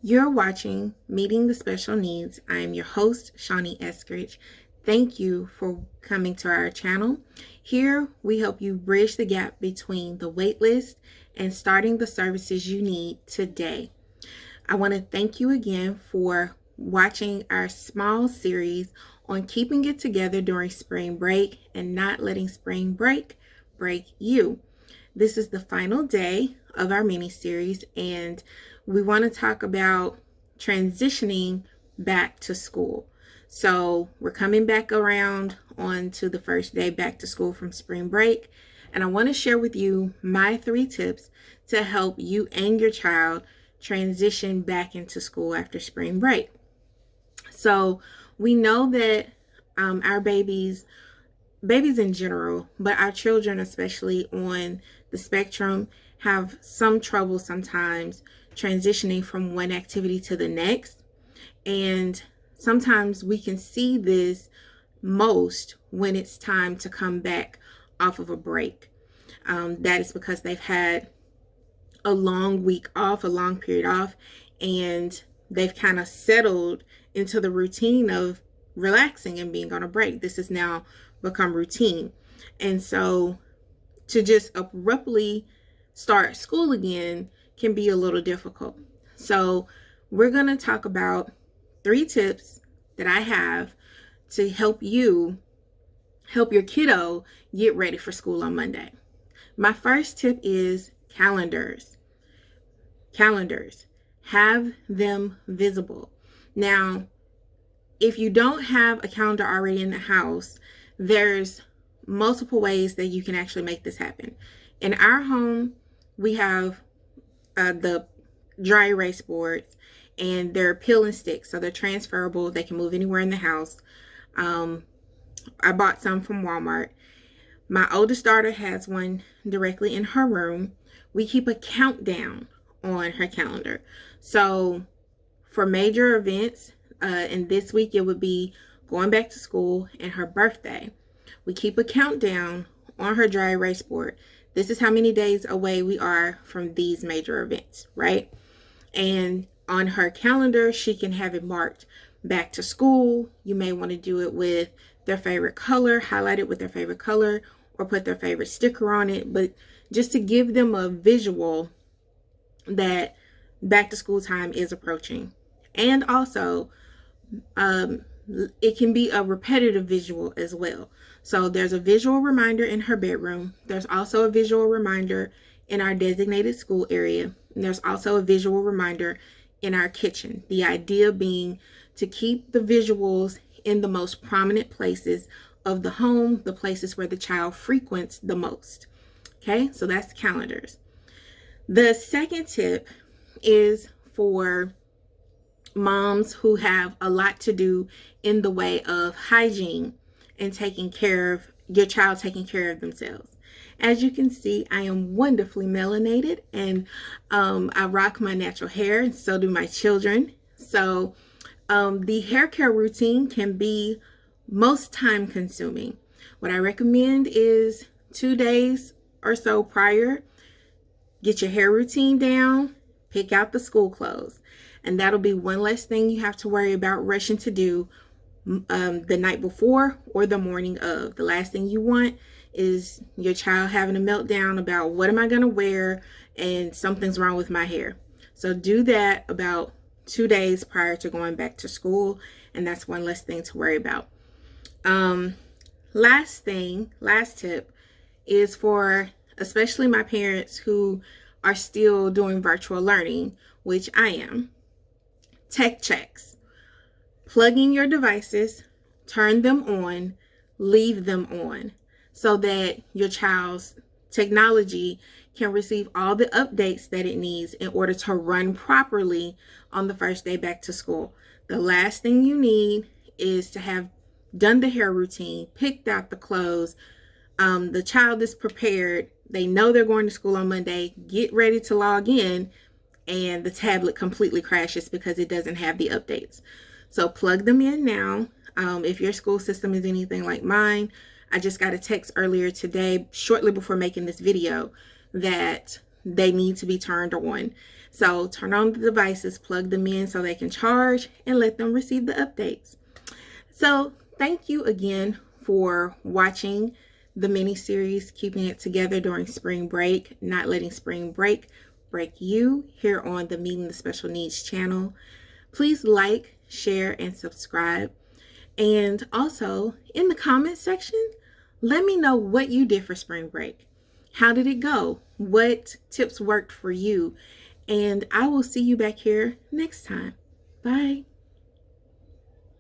You're watching Meeting the Special Needs. I am your host, Shawnee. Thank you for coming to our channel. Here, we help you bridge the gap between the waitlist and starting the services you need today. I want to thank you again for watching our small series on keeping it together during spring break and not letting spring break you. This is the final day of our mini series, and we want to talk about transitioning back to school. So we're coming back around on to the first day back to school from spring break, and I want to share with you my 3 tips to help you and your child transition back into school after spring break. So we know that our babies in general, but our children especially on the spectrum, have some trouble sometimes transitioning from one activity to the next. And sometimes we can see this most when it's time to come back off of a break. That is because they've had a long week off, a long period off, and they've kind of settled into the routine of relaxing and being on a break. This has now become routine. And so to just abruptly start school again can be a little difficult. So we're going to talk about 3 tips that I have to help your kiddo get ready for school on Monday. My first tip is calendars. Calendars. Have them visible. Now, if you don't have a calendar already in the house, there's multiple ways that you can actually make this happen. In our home, we have the dry erase boards, and they're peel and stick, so they're transferable. They can move anywhere in the house. I bought some from Walmart. My oldest daughter has one directly in her room. We keep a countdown on her calendar. So for major events, and this week it would be going back to school and her birthday, we keep a countdown on her dry erase board. This is how many days away we are from these major events, right? And on her calendar, she can have it marked back to school. You may want to do it with their favorite color, highlight it with their favorite color, or put their favorite sticker on it. But just to give them a visual that back to school time is approaching. And also, it can be a repetitive visual as well. So there's a visual reminder in her bedroom. There's also a visual reminder in our designated school area. And there's also a visual reminder in our kitchen. The idea being to keep the visuals in the most prominent places of the home, the places where the child frequents the most. Okay, so that's calendars. The second tip is for moms who have a lot to do in the way of hygiene and taking care of your child, taking care of themselves. As you can see, I am wonderfully melanated, and I rock my natural hair, and so do my children. So the hair care routine can be most time consuming. What I recommend is 2 days or so prior, get your hair routine down, pick out the school clothes, and that'll be one less thing you have to worry about rushing to do the night before or the morning of. The last thing you want is your child having a meltdown about what am I going to wear and something's wrong with my hair. So do that about 2 days prior to going back to school, and that's one less thing to worry about. Last tip is for especially my parents who are still doing virtual learning, which I am. Tech checks. Plug in your devices, turn them on, leave them on, so that your child's technology can receive all the updates that it needs in order to run properly on the first day back to school. The last thing you need is to have done the hair routine, picked out the clothes, the child is prepared, they know they're going to school on Monday, get ready to log in, and the tablet completely crashes because it doesn't have the updates. So plug them in now. If your school system is anything like mine, I just got a text earlier today, shortly before making this video, that they need to be turned on. So turn on the devices, plug them in so they can charge, and let them receive the updates. So thank you again for watching the mini series, Keeping It Together During Spring Break, Not Letting Spring Break Break You, here on the Meeting the Special Needs channel. Please like, share, and subscribe. And also, in the comment section, let me know what you did for spring break. How did it go? What tips worked for you? And I will see you back here next time. Bye.